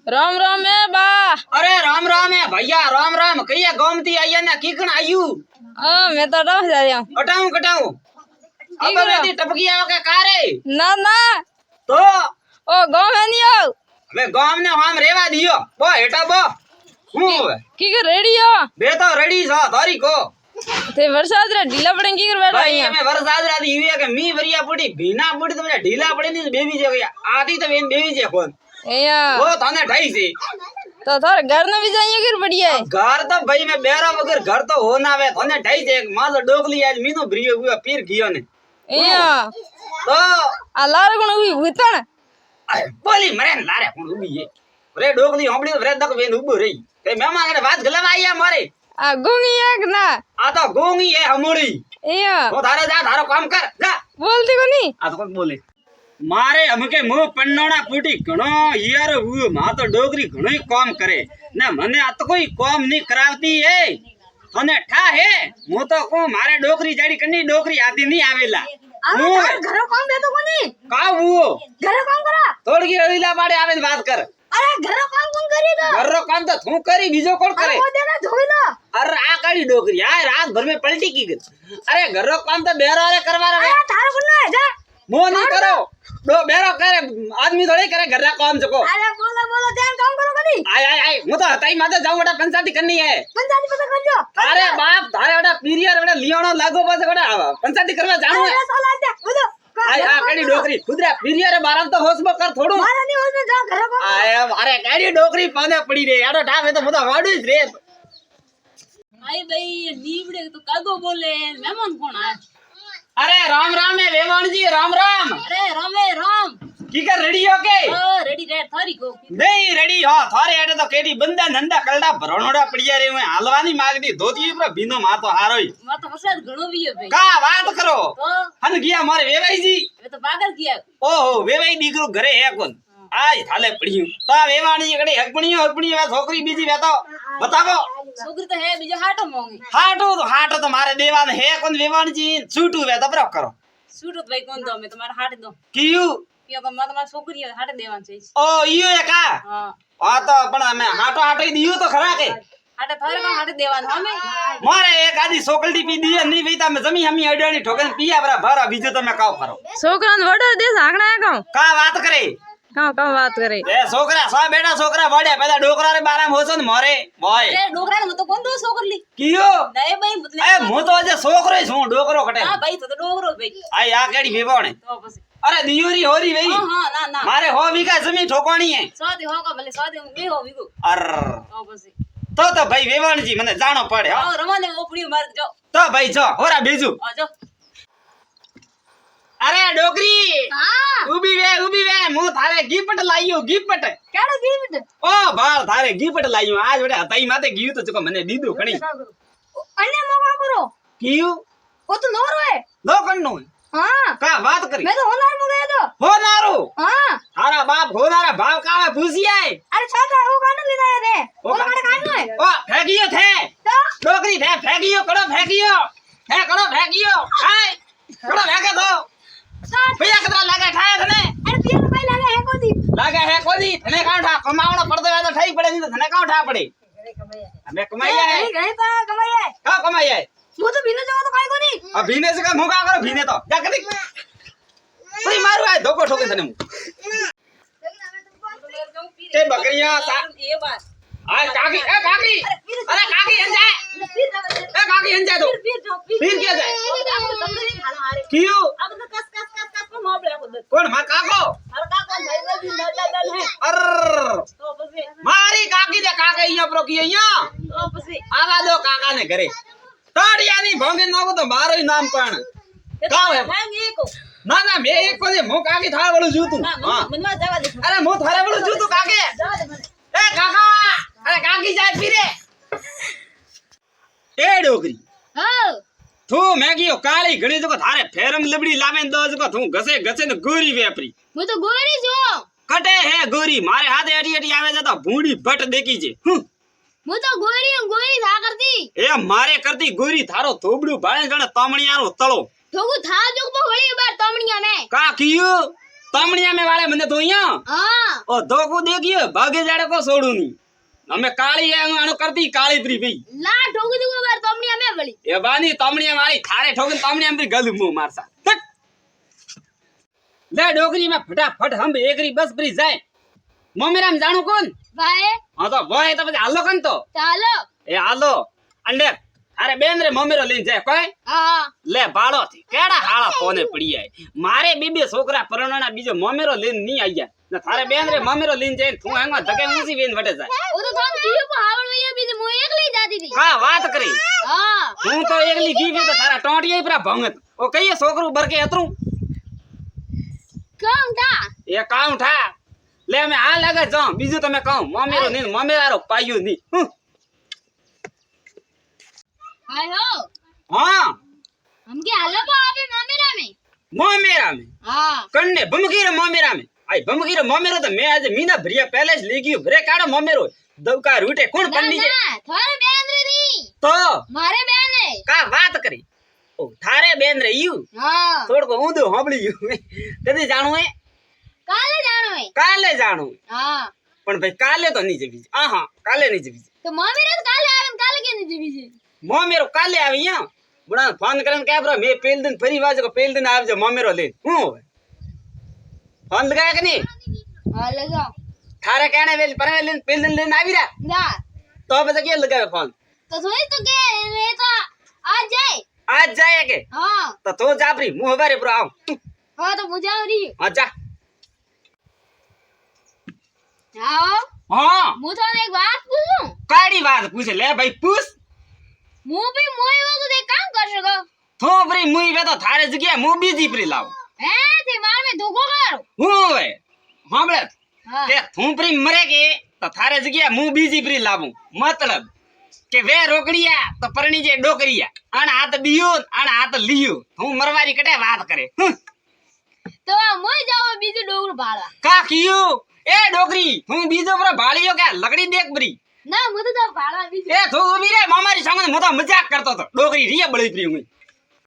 राम राम है बा। अरे राम राम है भैया, राम राम। कहिए गोमती आइया ना कीकण आयु। मैं तो डर जा रहा हूँ। कटाऊं कटाऊं अब मेरी टपकी आओ के कारे ना ना तो ओ गांव में नहीं आओ। હવે ગામ ને આમ રેવા દિયો બો હેટા બો હું હવે की कर रेडी हो બે તો રેડી છો તારી કો ते वरसाद रे ढीला पड़े की कर बैठा ભાઈ है અમે વરસાદ રાતી ઈવે કે મી વરિયા પડી ભીના પડી તમને ઢીલા પડી ને બેબી છે ભૈયા આથી તો બેન બેબી છે કોણ या ઓ તને ઠાઈ છે तो थार घर न भी जाइए कर बढ़िया है। घर तो भाई मैं बेरा वगर घर तो हो ना वे तने ઠાઈ છે માલ ડોકલી આજ મીનો ભરીયો હુआ પીર ગયો ને या તો आ लार गुण हुई भूतण બોલી મરે ને લારે કોણ ઉભી છે રે ડોકલી હોંબડી રે દક વેન ઉભો રહી તે મહેમાન ને વાત ગલવા આયા મારે आ गुंगी एक ना આ તો ગોંગી હે હમોડી या તો તારે જા તારો કામ કર જા बोलती को नहीं આ તો કોણ બોલે મારે અમકે મો પન્નોણા પૂટી ઘણો યાર હું મા તો ડોગરી ઘણોય કામ કરે ને મને આ તો કોઈ કામ ની કરાવતી હે અને ઠા હે હું તો કો મારે ડોગરી જાડી કની ડોગરી આધી નહીં આવેલા હું घरों काम दे तो को नहीं કા હું घरों काम करा થોડકી અવીલા પાડે આવે ને વાત કર अरे घरों काम कौन करी तो ઘરનો કામ તો તું કરી બીજો કોણ કરે वो देना धोई लो अरे आ काली डोकरी यार रात भर में पलटी की गई अरे घरो काम तो बेरा वाले करवा रहे अरे थारा गुन्ना है जा मो नहीं करो दो बेरो करे आदमी थोड़ी करे घर का काम सको अरे बोलो ध्यान काम करो कभी आय आय आय मु तो हताई माते जाऊं बेटा पंचायती करनी है पंचायती पता कर जो अरे बाप थारे बेटा पीरियर बेटा लियोनो लागो पासे बेटा पंचायती करवा जानो है अरे साला जा बोलो आय आ काली डोकरी खुदरा पीरियर बाराम तो होश में कर थोड़ो मारा नहीं उसमें जा घरों काम आय अरे काली डोकरी पाने पड़ी रे यार ठावे तो मुदा वाडू रे आई भाई नीबड़े तो कागो बोले मेहमान कौन है अरे राम राम है वेवान जी राम राम अरे रामे राम की कर रेडी हो के रेडी रे थारी को नहीं रेडी हो थारे आटे तो केडी बंदा नंदा कलडा भरणोड़ा पड़िया रे मैं हलवानी मागदी धोती पर भीनो मा तो हारोई मैं तो वरसाद घणो भी है भाई का बात करो तो हन गया मारे वेवाई जी ये तो पागल किया ओहो वेवाई दीकरो घरे है कोन आज थाले पड़ियो ता वेवाणी कड़े हकपणी वे छोकरी बीजी वे तो बतावो छोकरी तो है बीजो हाटो मोंगी हाटो तो मारे देवान है कोन वेवाणी जी छूटू वे तो बरो करो सूट तो भाई कौन दो मैं तुम्हारा हाट दो कियू किया तो मैं तुम्हारा छोकरी हाट देवान चाहिए ओ इयो है का हां आ तो पण मैं हाटो दियो तो खरा के हाट थारे का हाट देवान हमें मारे एक आधी सोकलटी पी दी नहीं भई ता जमी हमी अडानी ठोकन पिया बरा भरा बीजे तो मैं काव करो छोकरा ने वडो दे आंकड़ा है का का बात करे बात करे ए छोकरा सा बेटा छोकरा बड़े पहला डोकरा रे बारा में होसन मोरे बोय अरे डोकरा ने तो कौन दो छोकरली कियो नहीं भाई मतलब ए मु तो जे छोकरो छू डोकरो कटे हां भाई तो डोकरो भाई आई आ केडी भेवणे तो बस अरे दियोरी होरी भई हां ना ना मारे हो बीघा जमीन ठोकवानी है स्वादी होगा भले स्वादी बे हो बिगो अर तो बस तो भाई भेवण जी मने जानो पड़े हो और रमाने ओपड़ी मार जाओ तो भाई जो होरा बेजू आ जाओ अरे डोकरी हां उबी वे मु थारे गिफ्ट लाइयो गिफ्ट केड़ो गिफ्ट ओ बाल थारे गिफ्ट लाइयो आज बेटा हताई माते गयो तो चको मने दीदो खणी अन्ने मोगा करो कियो वो तो नोर है दो कन्नो हां का बात करी मैं तो होनार में गया तो हो नारो हां थारा बाप हो नारा भाव का पूछिया है अरे छाता वो कानो ले आया रे वो काटे कानो है ओ फेंकियो थे तो डोकरी थे फेंकियो कड़ो फेंकियो है कड़ो फेंकियो हाय कड़ो फेंके दो भैया कितना लगा ठाया थने अरे 30 रुपए लगे है कोदी लगा है कोदी थने काउ ठा कमावणो पड़तो है तो ठई पड़े नहीं तो थने काउ ठा पड़े हमें कमाईया है गए तो कमाई है का कमाईया है वो तो बिना जगह तो काई कोनी अब भीने से का मुका करो भीने तो जा कदी भाई मारू है धोको ठोके थने मु ते बकरियां सा ये बात आ काकी ए काकी अरे काकी हन जाए ए काकी हन जाए तो फिर क्या जाए क्यों अब तो कस कस कस कस को मोबले को कौन मां काको हर का कौन भाई जल्दी दल है अर तो बस मारी काकी दे काके इया प्रो की इया तो बस आवा दो काका ने घरे तोड़िया नहीं भोंगे नाको तो मारो ही नाम पण काव है भाई को ना ना मैं एक को दे मु काकी थारे वालो जूतू हां मनवा जावा दे अरे मु थारे वालो जूतू काके जावा दे मने ए काका अरे काकी जाए फिरे ए डोगरी हां तू मैगियो काली घणी जको थारे फेरम लबड़ी लावे दो जको तू घसे घसे न गोरी वेपरी वो तो गोरी जो कटे है गोरी मारे हाथे अड़ी अड़ी आवे जता बूढ़ी बट देखी जे वो तो गोरी था करती ए मारे करती गोरी थारो थोबड़ू भाळे जणे तमणियारो तळो ठोगु था जो को होली बार तमणिया में का कियो તમણિયા મે વાળે મને તો અહીંયા હા ઓ ધોકો દેખ્યો ભાગે જાડે કો છોડું ની અમે કાળી આણો કરતી કાળી પ્રી ભઈ લા ઠોકી દઉં બાર તમને અમે વળી એ બાની તમણિયા વાળી થારે ઠોકન તમણિયા મે ગલું મો મારસા તક લે ડોગરી માં ફટાફટ હમ એકરી બસ પ્રી જાય મમ્મીરામ જાણું કોણ ભાઈ હા તો ભાઈ તો પછી હાલો કન તો ચાલો એ હાલો અંડે અરે બેન રે મમ્મીરો લઈને જાય કોઈ હા લે બાળો થી કેડા હાળા ફોને પડી જાય મારે બે છોકરા પરણાના બીજો મમ્મીરો લઈને ની આઈ ગયા ને થારે બેન રે મમ્મીરો લઈને જાય તું હેંગમાં ધકે ઊંચી વેન વટે જાય ઓ તો તમ જીવ પર આવડ વઈ બીજે મો એકલી જાતી હતી કા વાત કરી હા હું તો એકલી ગઈ તો તારા ટોંટિયા પરા ભંગત ઓ કઈએ છોકરું બરકે અતરું કોણ તા એ કાઉ ઠા લે મે આ લાગે જો બીજું તમે કહું મમ્મીરો ની મમ્મીરારો પાયું ની હાય હો હા हम के हालो को आवे मम्मीरा में મમ્મીરા મે हां કન્ને ભમગીરે મમ્મીરા મે આઈ ભમગીરે મમ્મીરો તો મે આજે મીના ભરિયા પહેલે જ લઈ ગયો ભરે કાઢો મમ્મીરો દવકા રૂટે કોણ પંડી છે ના થોરે બેન રી તો મારે બેન હે કા વાત કરી ઓ થારે બેન રે યુ हां થોડકો ઊંધું સાંભળી ગયું કદી જાણું હે કાલે જાણો હે કાલે જાણું हां પણ ભાઈ કાલે તો નહીં જવી આહા કાલે નહીં જવી તો મમ્મીરા તો કાલે આવે ને કાલે કે ની જીવી છે મમ્મીરો કાલે આવી યા બડા ફોન કરીને કે બ્રો મે પેલ દિન ફરી વાજો પેલ દિન આવજો મમ્મીરો લઈને હું હવે ફોન લગાયા કે નહીં हां लगा થારે કેણે વેલ પરવે લઈને પેલ દિન લઈને આવી રહ્યા ना તો પછી કે લગાવે ફોન तो सोई तो के ये तो आज जाए આજ જાય કે हां તો તો જાબરી હું હવારે બ્રો આવ हां तो मुझे आ रही હા જા आओ હા मु तो एक बात पूछूं કાડી વાત પૂછે લે ભાઈ પૂછ मु भी मोई वो तो एक काम कर सको થોબરી મુઈ વે તો થારે જગ્યા હું બીજી પ્રી લાવ हैं ते मार में धोखो करो હું હવે સાંભળે हां કે થોપરી મરે કે તો થારે જગ્યા હું બીજી પ્રી લાવું મતલબ કે વે રોકડિયા તો પરણી જે ડોકરિયા આણ હાથ બીયો આણ હાથ લીયો હું મરવારી કટે વાત કરે तो मोई जाओ बीजू डोगर भाड़ा કા કીયું એ ડોકરી હું બીજો પર ભાળ્યો કે લકડી દેખ બરી ना मुझे तो भाड़ा बीजू એ તું ઉભી રે મામારી સામે હું તો મજાક કરતો તો ડોકરી રીએ બળી પ્રી હું